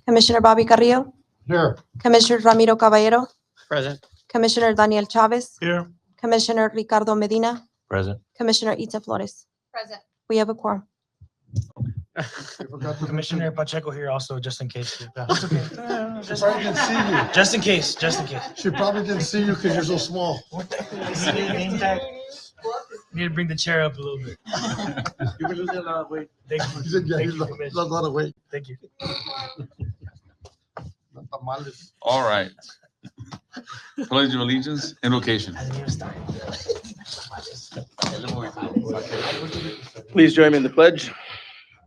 Commissioner Bobby Carrillo, Here. Commissioner Ramiro Caballero, Present. Commissioner Daniel Chavez, Here. Commissioner Ricardo Medina, Present. Commissioner Itza Flores. Present. We have a quorum. Commissioner Pacheco here also, just in case. That's okay. She probably didn't see you. Just in case, just in case. She probably didn't see you because you're so small. Need to bring the chair up a little bit. You've been losing a lot of weight. Thank He you. said, yeah, Thank he's you, lost a lot of weight. Thank you. Tamales. All right. Pledge of allegiance, invocation. Please join me in the pledge.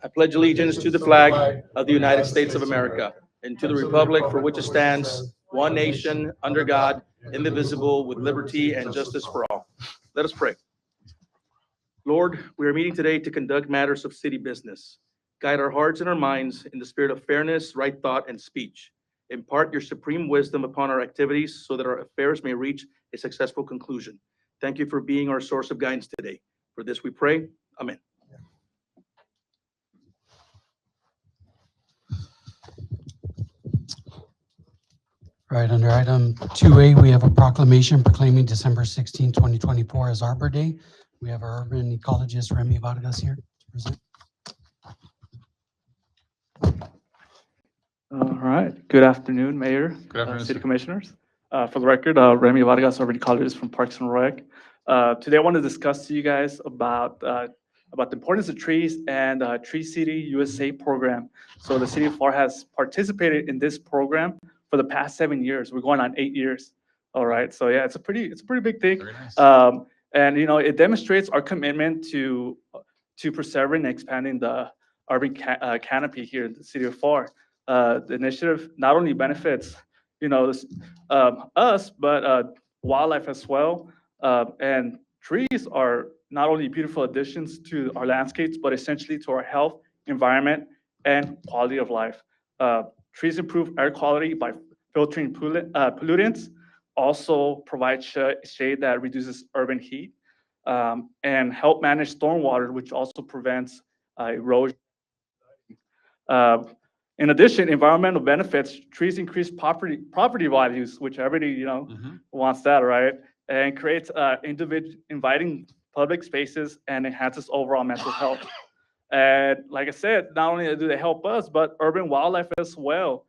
I pledge allegiance to the flag of the United States of America and to the republic for which it stands, one nation, under God, indivisible, with liberty and justice for all. Let us pray. Lord, we are meeting today to conduct matters of city business. Guide our hearts and our minds in the spirit of fairness, right thought, and speech. Impart your supreme wisdom upon our activities so that our affairs may reach a successful conclusion. Thank you for being our source of guidance today. For this we pray. Amen. Right, under item 2A, we have a proclamation proclaiming December 16, 2024 as Arbor Day. We have our urban ecologist Remy Vargas here to present. All right. Good afternoon, Mayor, Good afternoon, City sir. Commissioners. For the record, Remy Vargas, urban ecologist from Parks and Rec. Today, I want to discuss to you guys about the importance of trees and Tree City USA program. So the city of Pharr has participated in this program for the past 7 years. We're going on 8 years. All right. So yeah, it's a pretty big thing. Very nice. And it demonstrates our commitment to preserving and expanding the urban canopy here in the city of Pharr. The initiative not only benefits us, but wildlife as well. And trees are not only beautiful additions to our landscapes, but essentially to our health, environment, and quality of life. Trees improve air quality by filtering pollutants, also provide shade that reduces urban heat, and help manage stormwater, which also prevents erosion. In addition, environmental benefits, trees increase property values, which everybody wants that, right? And creates inviting public spaces and enhances overall mental health. And like I said, not only do they help us, but urban wildlife as well,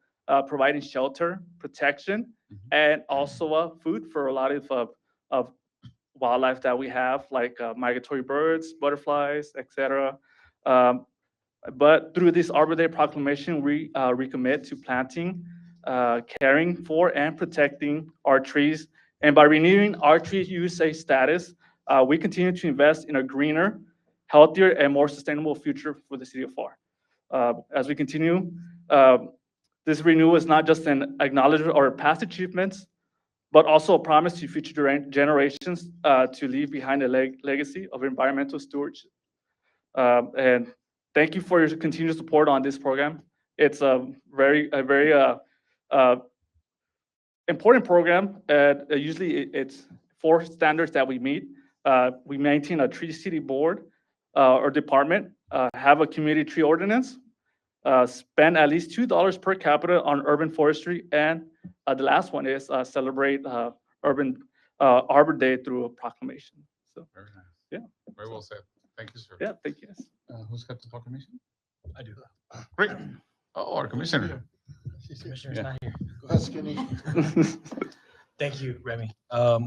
providing shelter, protection, and also food for a lot of wildlife that we have, like migratory birds, butterflies, etc. But through this Arbor Day proclamation, we recommit to planting, caring for, and protecting our trees. And by renewing our Tree USA status, we continue to invest in a greener, healthier, and more sustainable future for the city of Pharr. As we continue, this renewal is not just an acknowledgement of our past achievements, but also a promise to future generations to leave behind a legacy of environmental stewardship. And thank you for your continued support on this program. It's a very important program. Usually it's 4 standards that we meet. We maintain a Tree City board or department, have a community tree ordinance, spend at least $2 per capita on urban forestry, and the last one is celebrate urban Arbor Day through a proclamation. So Very nice. Yeah. Very well said. Thank you, sir. yeah, thank you. Who's got the proclamation? I do. Great. Oh, our commissioner. Commissioner's Yeah. not here. Go ahead, Skinny. Thank you, Remy.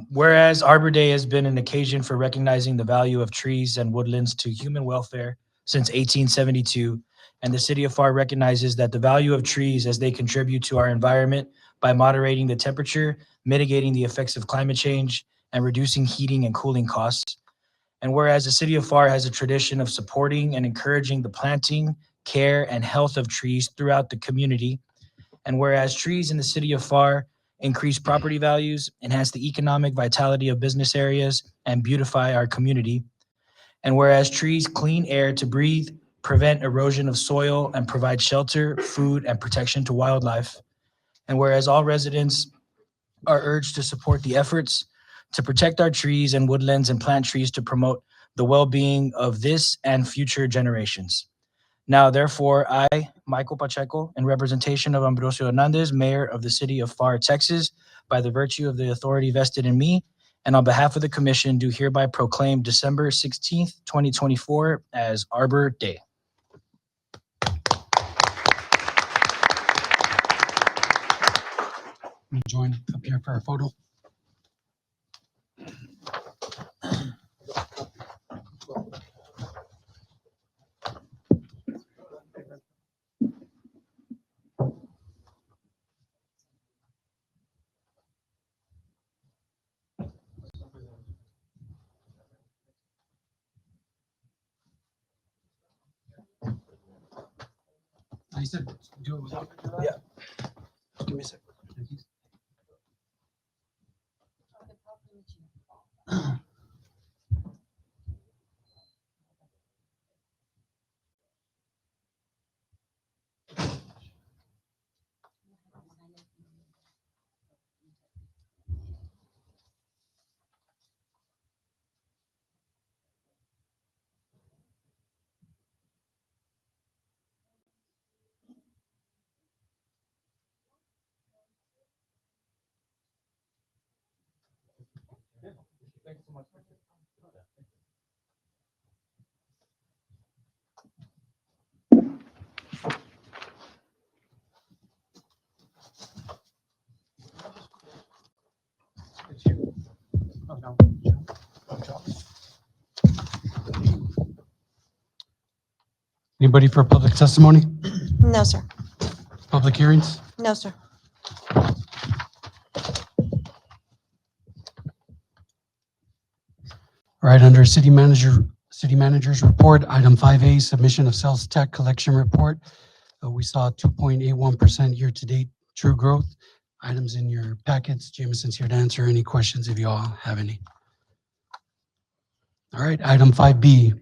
Whereas Arbor Day has been an occasion for recognizing the value of trees and woodlands to human welfare since 1872, and the city of Pharr recognizes that the value of trees as they contribute to our environment by moderating the temperature, mitigating the effects of climate change, and reducing heating and cooling costs. And whereas the city of Pharr has a tradition of supporting and encouraging the planting, care, and health of trees throughout the community, and whereas trees in the city of Pharr increase property values, enhance the economic vitality of business areas, and beautify our community, and whereas trees clean air to breathe, prevent erosion of soil, and provide shelter, food, and protection to wildlife, and whereas all residents are urged to support the efforts to protect our trees and woodlands and plant trees to promote the well-being of this and future generations. Now, therefore, I, Michael Pacheco, in representation of Ambrosio Hernandez, Mayor of the City of Pharr, Texas, by the virtue of the authority vested in me, and on behalf of the Commission, do hereby proclaim December 16th, 2024 as Arbor Day. Can you join up here for a photo? I said, do it without. Yeah. Give me a second. Anybody for public testimony, No, sir. public hearings? No, sir. All right, under city manager's report, item 5A, submission of sales tax collection report. We saw 2.81% year-to-date true growth. Items in your packets. Jameson's here to answer any questions if you all have any. All right, item 5B.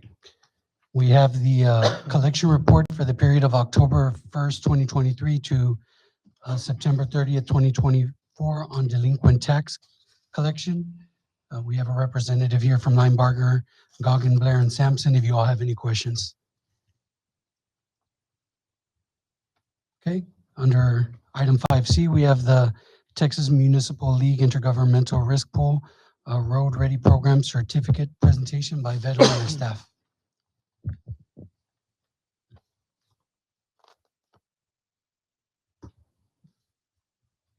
We have the collection report for the period of October 1st, 2023 to September 30th, 2024 on delinquent tax collection. We have a representative here from Linebarger, Goggin, Blair, and Sampson, if you all have any questions. Okay, under item 5C, we have the Texas Municipal League Intergovernmental Risk Pool Road Ready Program Certificate presentation by Veto and staff.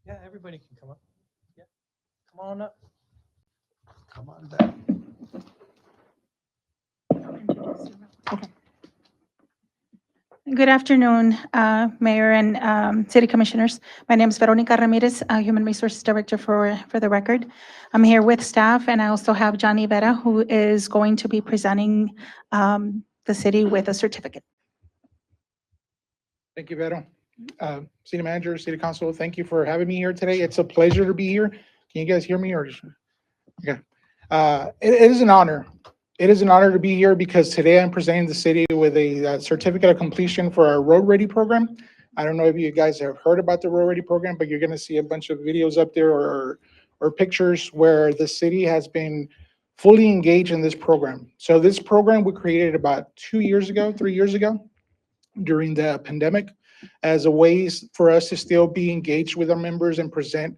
Yeah, everybody can come up. Yeah, come on up. Come on down. Good afternoon, Mayor and City Commissioners. My name is Veronica Ramirez, Human Resources Director for the record. I'm here with staff, and I also have Johnny Vera, who is going to be presenting the city with a certificate. Thank you, Vero. City Manager, City Council, thank you for having me here today. It's a pleasure to be here. Can you guys hear me or? Okay. It is an honor. It is an honor to be here because today I'm presenting the city with a certificate of completion for our Road Ready program. I don't know if you guys have heard about the Road Ready program, but you're going to see a bunch of videos up there or pictures where the city has been fully engaged in this program. So this program we created about 3 years ago, during the pandemic, as a ways for us to still be engaged with our members and present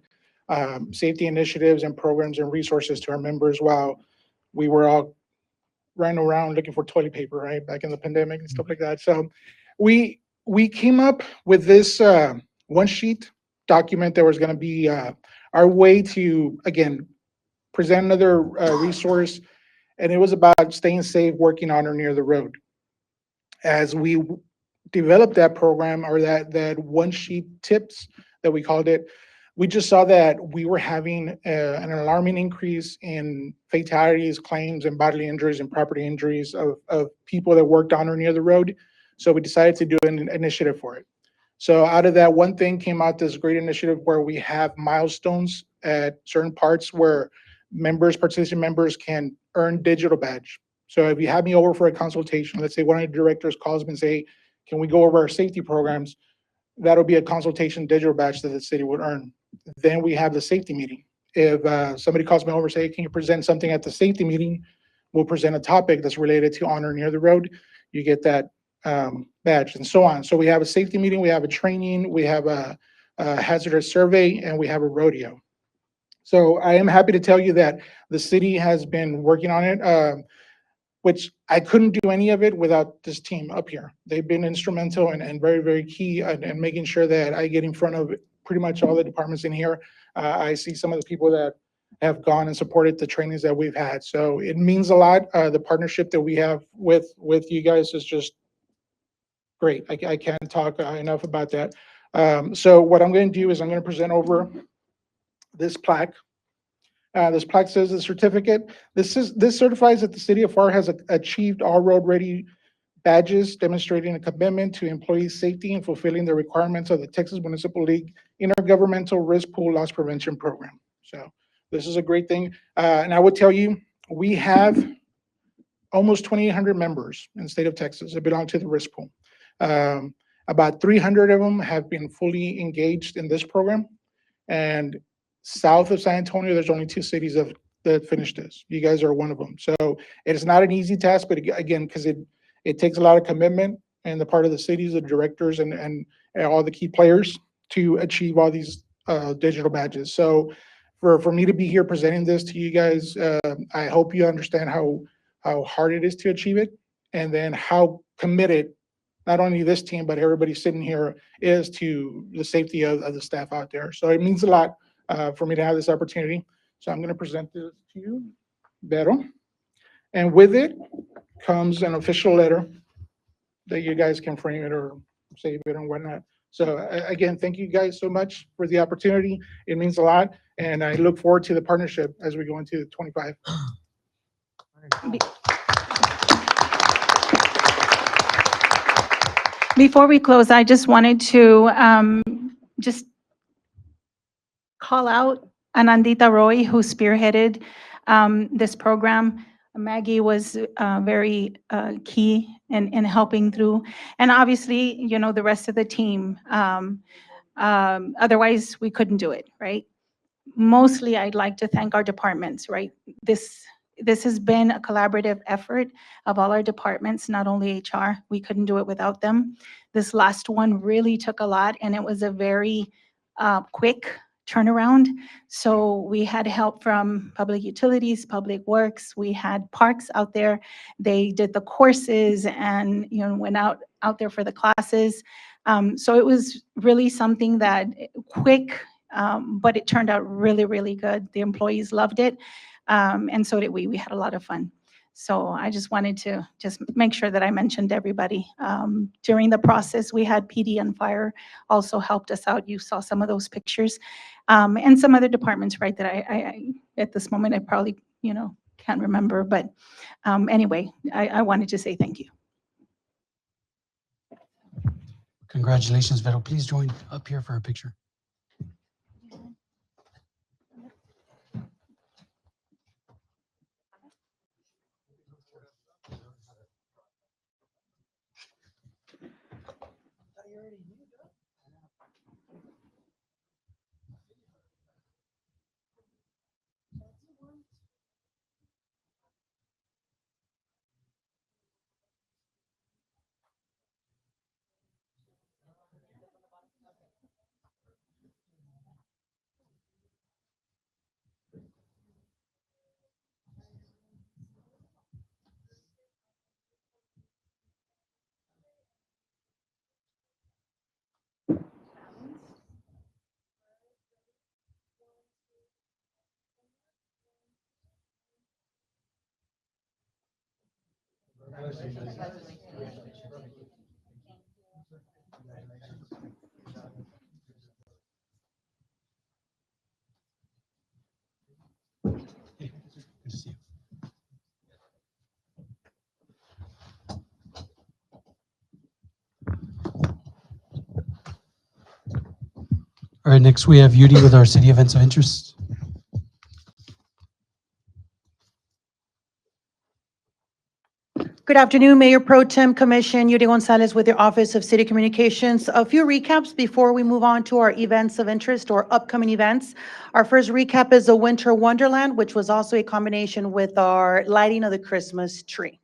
safety initiatives and programs and resources to our members while we were all running around looking for toilet paper, right, back in the pandemic and stuff like that. So we came up with this one sheet document that was going to be our way to, again, present another resource, and it was about staying safe, working on or near the road. As we developed that program, or that one sheet tips that we called it, we just saw that we were having an alarming increase in fatalities, claims, and bodily injuries and property injuries of people that worked on or near the road. So we decided to do an initiative for it. So out of that one thing came out this great initiative where we have milestones at certain parts where participant members can earn digital badge. So if you have me over for a consultation, let's say one of the directors calls me and say, can we go over our safety programs? That'll be a consultation digital badge that the city would earn. Then we have the safety meeting. If somebody calls me over and say, can you present something at the safety meeting? We'll present a topic that's related to on or near the road. You get that badge, and so on. So we have a safety meeting, we have a training, we have a hazardous survey, and we have a rodeo. So I am happy to tell you that the city has been working on it, which I couldn't do any of it without this team up here. They've been instrumental and very, very key in making sure that I get in front of pretty much all the departments in here. I see some of the people that have gone and supported the trainings that we've had. So it means a lot. The partnership that we have with you guys is just great. I can't talk enough about that. So what I'm going to do is I'm going to present over this plaque. This plaque says the certificate. This certifies that the city of Pharr has achieved all road ready badges, demonstrating a commitment to employee safety and fulfilling the requirements of the Texas Municipal League Intergovernmental Risk Pool Loss Prevention Program. So this is a great thing. And I would tell you, we have almost 2,800 members in the state of Texas that belong to the risk pool. About 300 of them have been fully engaged in this program. And south of San Antonio, there's only 2 cities that finished this. You guys are one of them. So it is not an easy task, but again, because it takes a lot of commitment and the part of the cities, the directors, and all the key players to achieve all these digital badges. So for me to be here presenting this to you guys, I hope you understand how hard it is to achieve it, and then how committed not only this team, but everybody sitting here is to the safety of the staff out there. So it means a lot for me to have this opportunity. So I'm going to present this to you, Vero. And with it comes an official letter that you guys can frame it or save it and whatnot. So again, thank you guys so much for the opportunity. It means a lot. And I look forward to the partnership as we go into 25. Before we close, I just wanted to just call out Anandita Roy, who spearheaded this program. Maggie was very key in helping through, and obviously, you know, the rest of the team. Otherwise, we couldn't do it, right? Mostly, I'd like to thank our departments, right? This has been a collaborative effort of all our departments, not only HR. We couldn't do it without them. This last one really took a lot, and it was a very quick turnaround. So we had help from Public Utilities, Public Works. We had parks out there. They did the courses and, you know, went out there for the classes. So it was really something that quick, but it turned out really, really good. The employees loved it. And so did we. We had a lot of fun. So I just wanted to just make sure that I mentioned everybody. During the process, we had PD and Fire also helped us out. You saw some of those pictures. And some other departments, right, that I at this moment, I probably, you know, can't remember. But anyway, I wanted to say thank you. Congratulations, Vero. Please join up here for a picture. Good to see you. All right, next we have Yudi with our city events of interest. Good afternoon, Mayor Pro Tem Commission, Yuri Gonzalez with your Office of City Communications. A few recaps before we move on to our events of interest or upcoming events. Our first recap is the Winter Wonderland, which was also a combination with our lighting of the Christmas tree.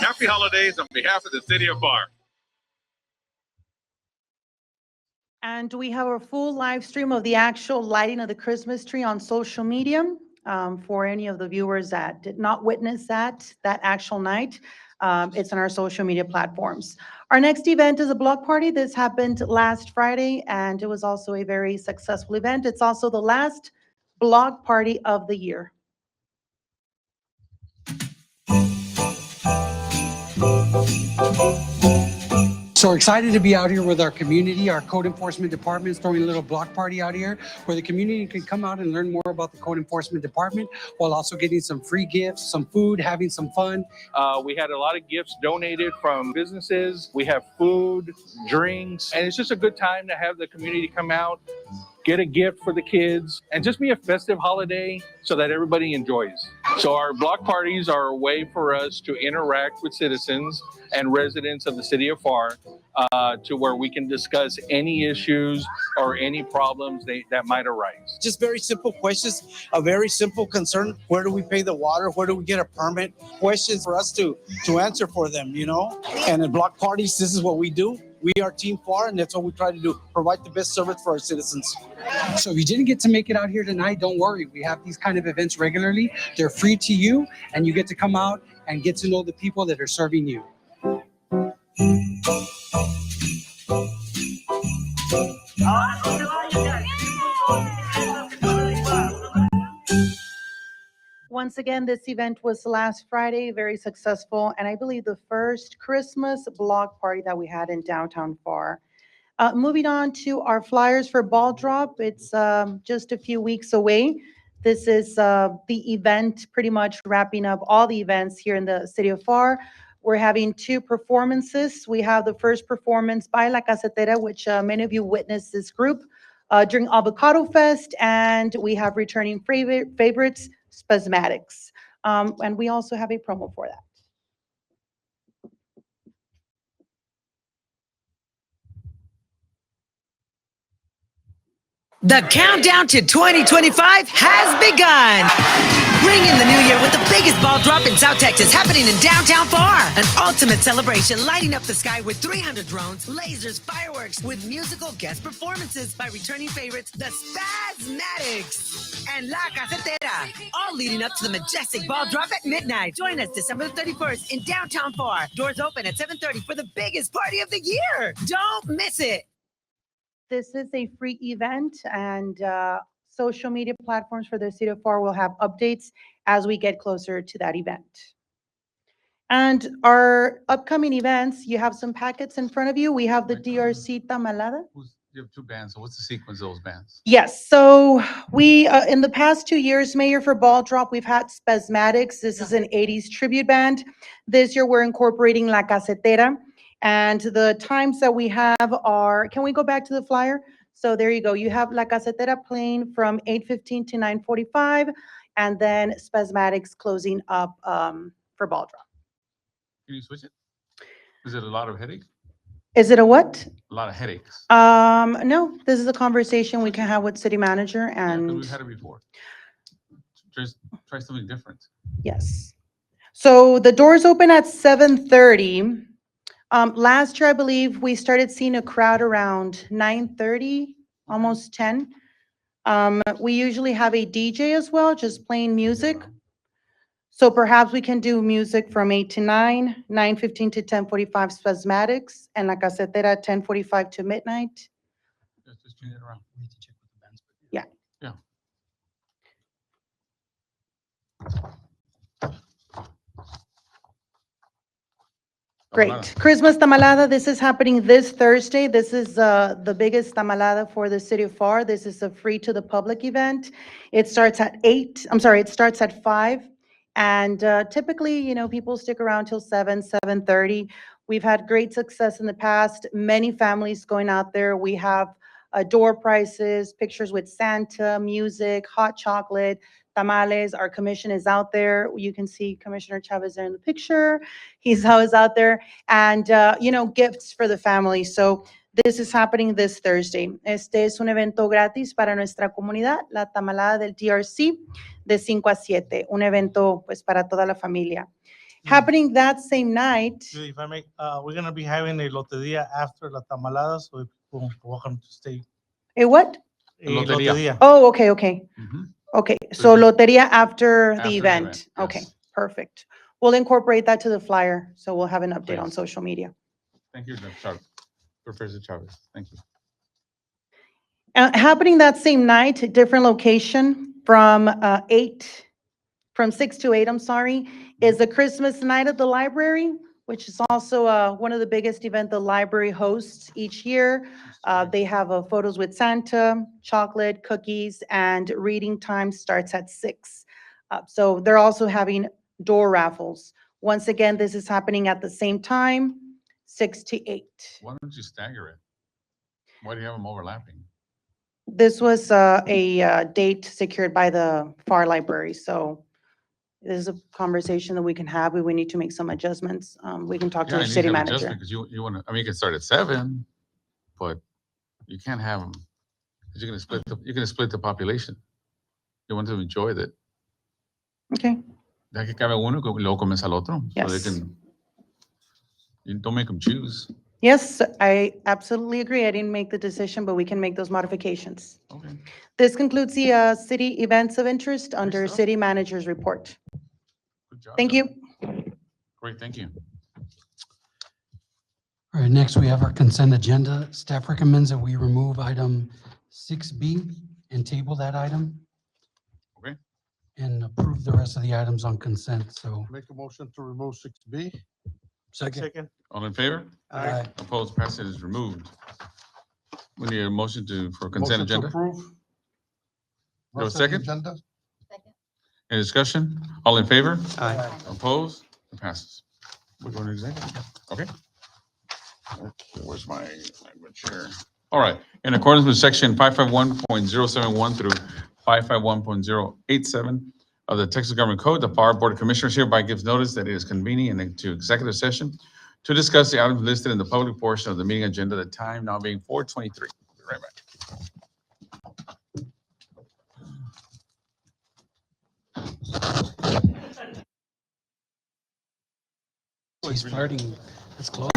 happy holidays on behalf of the city of Pharr. And we have a full live stream of the actual lighting of the Christmas tree on social media. For any of the viewers that did not witness that actual night, it's on our social media platforms. Our next event is a block party. This happened last Friday, and it was also a very successful event. It's also the last block party of the year. So we're excited to be out here with our community. Our code enforcement department is throwing a little block party out here where the community can come out and learn more about the code enforcement department while also getting some free gifts, some food, having some fun. We had a lot of gifts donated from businesses. We have food, drinks, and it's just a good time to have the community come out, get a gift for the kids, and just be a festive holiday so that everybody enjoys. So our block parties are a way for us to interact with citizens and residents of the city of Pharr to where we can discuss any issues or any problems that might arise. Just very simple questions, a very simple concern. Where do we pay the water? Where do we get a permit? Questions for us to answer for them, you know? And at block parties, this is what we do. We are Team Pharr, and that's what we try to do, provide the best service for our citizens. So if you didn't get to make it out here tonight, don't worry. We have these kind of events regularly. They're free to you, and you get to come out and get to know the people that are serving you. Once again, this event was last Friday, very successful, and I believe the first Christmas block party that we had in downtown Pharr. Moving on to our flyers for ball drop, it's just a few weeks away. This is the event pretty much wrapping up all the events here in the city of Pharr. We're having two performances. We have the first performance by La Casetera, which many of you witnessed this group during Avocado Fest, and we have returning favorites, Spasmatics. And we also have a promo for that. The countdown to 2025 has begun. Bring in the new year with the biggest ball drop in South Texas happening in downtown Pharr. An ultimate celebration lighting up the sky with 300 drones, lasers, fireworks, with musical guest performances by returning favorites, the Spasmatics and La Casetera. All leading up to the majestic ball drop at midnight. Join us December 31st in downtown Pharr. Doors open at 7:30 for the biggest party of the year. Don't miss it. This is a free event, and social media platforms for the city of Pharr will have updates as we get closer to that event. And our upcoming events, you have some packets in front of you. We have the DRC Tamalada. You have two bands, so what's the sequence of those bands? Yes, so we, in the past 2 years, Mayor, for Ball Drop, we've had Spasmatics. This is an 80s tribute band. This year, we're incorporating La Casetera. And the times that we have are, can we go back to the flyer? So there you go. You have La Casetera playing from 8:15 to 9:45, and then Spasmatics closing up for Ball Drop. Can you switch it? Is it a lot of headaches? Is it a what? A lot of headaches. No, this is a conversation we can have with city manager Yeah, 'cause and we've had it before. Just try something different. yes. So the doors open at 7:30. Last year, I believe we started seeing a crowd around 9:30, almost 10. We usually have a DJ as well, just playing music. So perhaps we can do music from 8 to 9, 9:15 to 10:45 Spasmatics, and La Casetera 10:45 to midnight. Just change it around. Yeah. Yeah. Great. Christmas Tamalada, this is happening this Thursday. This is the biggest Tamalada for the city of Pharr. This is a free to the public event. It starts at 5. And typically, you know, people stick around till 7:30. We've had great success in the past. Many families going out there. We have door prizes, pictures with Santa, music, hot chocolate, tamales. Our commission is out there. You can see Commissioner Chavez there in the picture. He's always out there. And, you know, gifts for the family. So this is happening this Thursday. Este es un evento gratis para nuestra comunidad, la tamalada del DRC, de 5 a 7. Un evento, pues, para toda la familia. Happening that same night, If I may, we're gonna be having a loteria after La Tamalada, so you're welcome to stay. a what? A Loteria. loteria. Oh, okay, okay. Mhm. Okay, so Loteria after After the the event. event, Okay, yes. perfect. We'll incorporate that to the flyer, so we'll have an update on Please. social media. Thank you, Dr. Chavez. Professor Chavez. Thank you. Happening that same night, different location from 6 to 8, I'm sorry, is the Christmas night at the library, which is also one of the biggest event the library hosts each year. They have photos with Santa, chocolate, cookies, and reading time starts at 6. So they're also having door raffles. Once again, this is happening at the same time, 6 to 8. Why don't you stagger it? Why do you have them overlapping? This was a date secured by the Pharr Library, so this is a conversation that we can have. We need to make some adjustments. We can talk to Yeah, the it needs city to have manager. adjustment because you want to, I mean, you can start at 7, but you can't have them, because you're gonna split the population. You want to enjoy that. Okay, Ya que cabe uno, y luego comienza el otro. So they Yes. can, you don't make them choose. yes, I absolutely agree. I didn't make the decision, but we can make those modifications. Okay. This concludes the city events of interest under stuff. city manager's report. Good job. Thank you. Great, thank you. All right, next we have our consent agenda. Staff recommends that we remove item 6B and table that item. Okay. And approve the rest of the items on consent, so. Make a motion to remove 6B. Second. All in favor? Aye. Opposed, passage is removed. We need a motion for consent Motion to agenda. approve. No Rest of the second? agenda. Any discussion? All in favor? Aye. Opposed? It passes. We're going to executive. Okay. Okay, where's my language here? All right. In accordance with section 551.071 through 551.087 of the Texas Government Code, the Pharr Board of Commissioners hereby gives notice that it is convening into executive session to discuss the items listed in the public portion of the meeting agenda, the time now being 4:23. Be right back. He's flirting. It's close.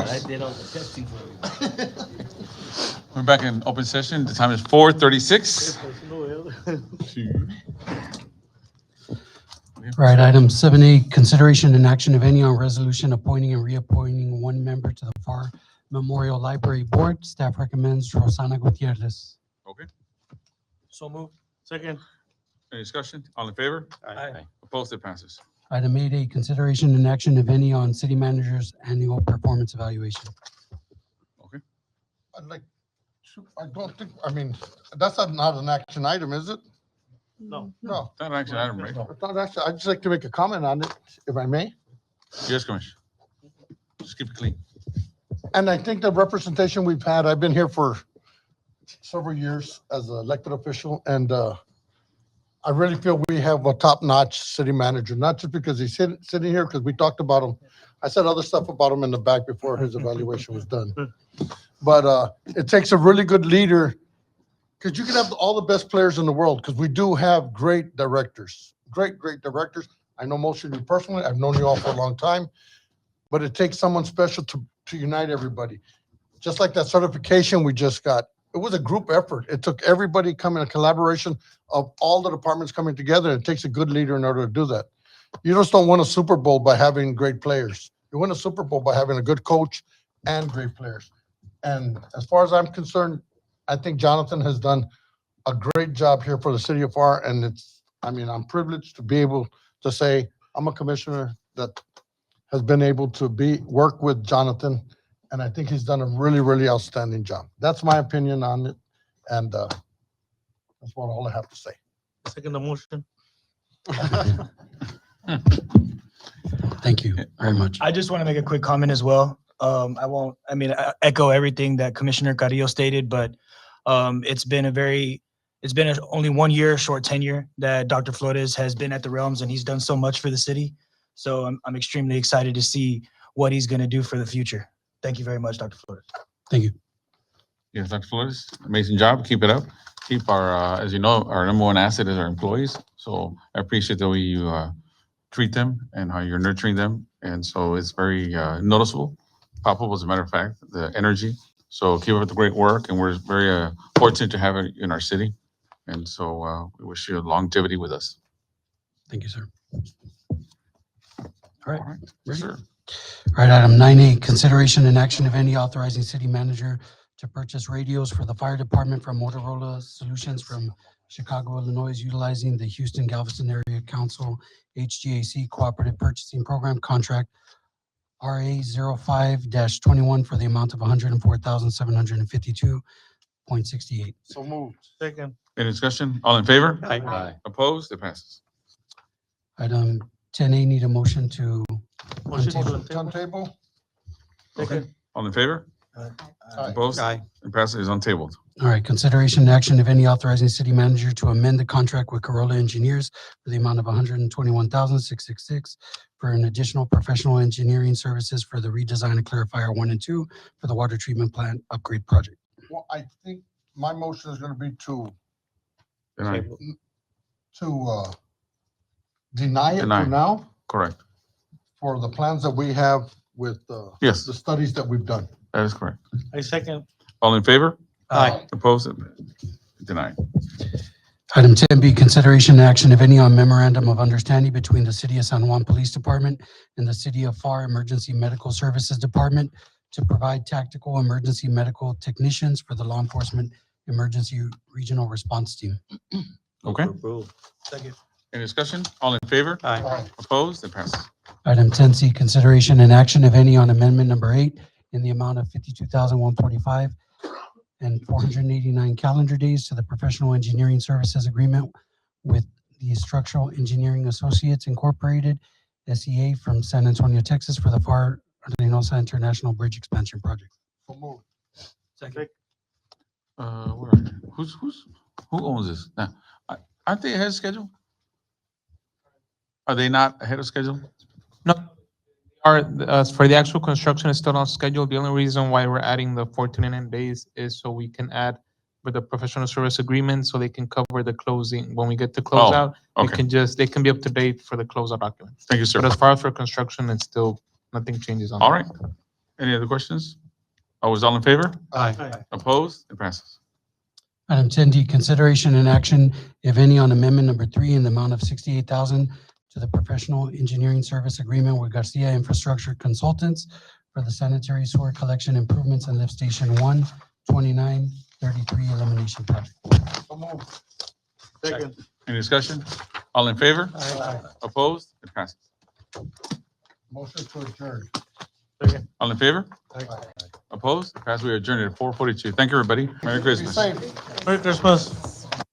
We're back in open session. The time is 4:36. All right, item 7A, consideration and action, if any, on resolution appointing and reappointing one member to the Pharr Memorial Library Board. Staff recommends Rosana Gutierrez. Okay. So moved. Second. Any discussion? All in favor? Aye. Opposed? It passes. Item 8A, consideration and action, if any, on city manager's annual performance evaluation. I'd like, I don't think, I mean, that's not an action item, is it? No. No. It's not an action item, right? It's not action. I'd just like to make a comment on it, if I may. Yes, Commissioner. Just keep it clean. And I think the representation we've had, I've been here for several years as an elected official, and I really feel we have a top-notch city manager, not just because he's sitting here, because we talked about him. I said other stuff about him in the back before his evaluation was done. But it takes a really good leader, because you can have all the best players in the world, because we do have great directors, great directors. I know most of you personally. I've known you all for a long time, but it takes someone special to unite everybody. Just like that certification we just got. It was a group effort. It took everybody coming, a collaboration of all the departments coming together. It takes a good leader in order to do that. You just don't win a Super Bowl by having great players. You win a Super Bowl by having a good coach and great players. And as far as I'm concerned, I think Jonathan has done a great job here for the city of Pharr. And I'm privileged to be able to say I'm a commissioner that has been able to work with Jonathan. And I think he's done a really, really outstanding job. That's my opinion on it. And that's all I have to say. Second the motion. Thank you very much. I just want to make a quick comment as well. I echo everything that Commissioner Carrillo stated, but it's been only 1 year, short tenure that Dr. Flores has been at the realms, and he's done so much for the city. So I'm extremely excited to see what he's going to do for the future. Thank you very much, Dr. Flores. Thank you. Yes, Dr. Flores, amazing job. Keep it up. Keep our, as you know, our number one asset is our employees. So I appreciate the way you treat them and how you're nurturing them. And so it's very noticeable, palpable, as a matter of fact, the energy. So keep up the great work, and we're very fortunate to have it in our city. And so we wish you longevity with us. Thank you, sir. All right. All right. Yes, Ready? sir. All right, item 9A, consideration and action, if any, authorizing city manager to purchase radios for the fire department from Motorola Solutions from Chicago, Illinois, utilizing the Houston Galveston Area Council HGAC Cooperative Purchasing Program Contract RA 05-21 for the amount of $104,752.68. So moved. Second. Any discussion? All in favor? Aye. Opposed? It passes. Item 10A, need a motion to Motion to Turntable? Okay. All in favor? Aye. Opposed? It passes. Is untabled. All right, consideration and action, if any, authorizing city manager to amend the contract with Corolla Engineers for the amount of $121,666 for an additional professional engineering services for the redesign of Clarifier 1 and 2 for the water treatment plant upgrade project. Well, I think my motion is gonna be to Deny. deny it Deny. for now, Correct. for the plans that we have with Yes, the studies that we've done. that is correct. I second. All in favor? Aye. Opposed? Denied. Item 10B, consideration and action, if any, on memorandum of understanding between the City of San Juan Police Department and the City of Pharr Emergency Medical Services Department to provide tactical emergency medical technicians for the law enforcement emergency regional response team. Okay. Second. Any discussion? All in favor? Aye. Opposed? It passes. Item 10C, consideration and action, if any, on amendment number 8 in the amount of $52,145 and 489 calendar days to the professional engineering services agreement with the Structural Engineering Associates Incorporated, SEA, from San Antonio, Texas, for the Pharr Reynosa International Bridge Expansion Project. So moved. Second. Where are they? Who owns this? Now, aren't they ahead of schedule? Are they not ahead of schedule? No, for the actual construction is still on schedule. The only reason why we're adding the 14 days is so we can add with the professional service agreement, so they can cover the closing. When we get to closeout, okay. they can be up to date for the closeout documents. Thank you, sir. But as far as for construction, it's still, nothing changes on All that. right. Any other questions? Was all in favor? Aye. Opposed? It passes. Item 10D, consideration and action, if any, on amendment number 3 in the amount of $68,000 to the professional engineering service agreement with Garcia Infrastructure Consultants for the sanitary sewer collection improvements in lift station 1, 2933 elimination project. So moved. Second. Any discussion? All in favor? Aye. Opposed? It passes. Motion to adjourn. Second. All in favor? Aye. Opposed? It passes. We are adjourned at 4:42. Thank you, everybody. Merry Be Christmas. safe. Merry Christmas.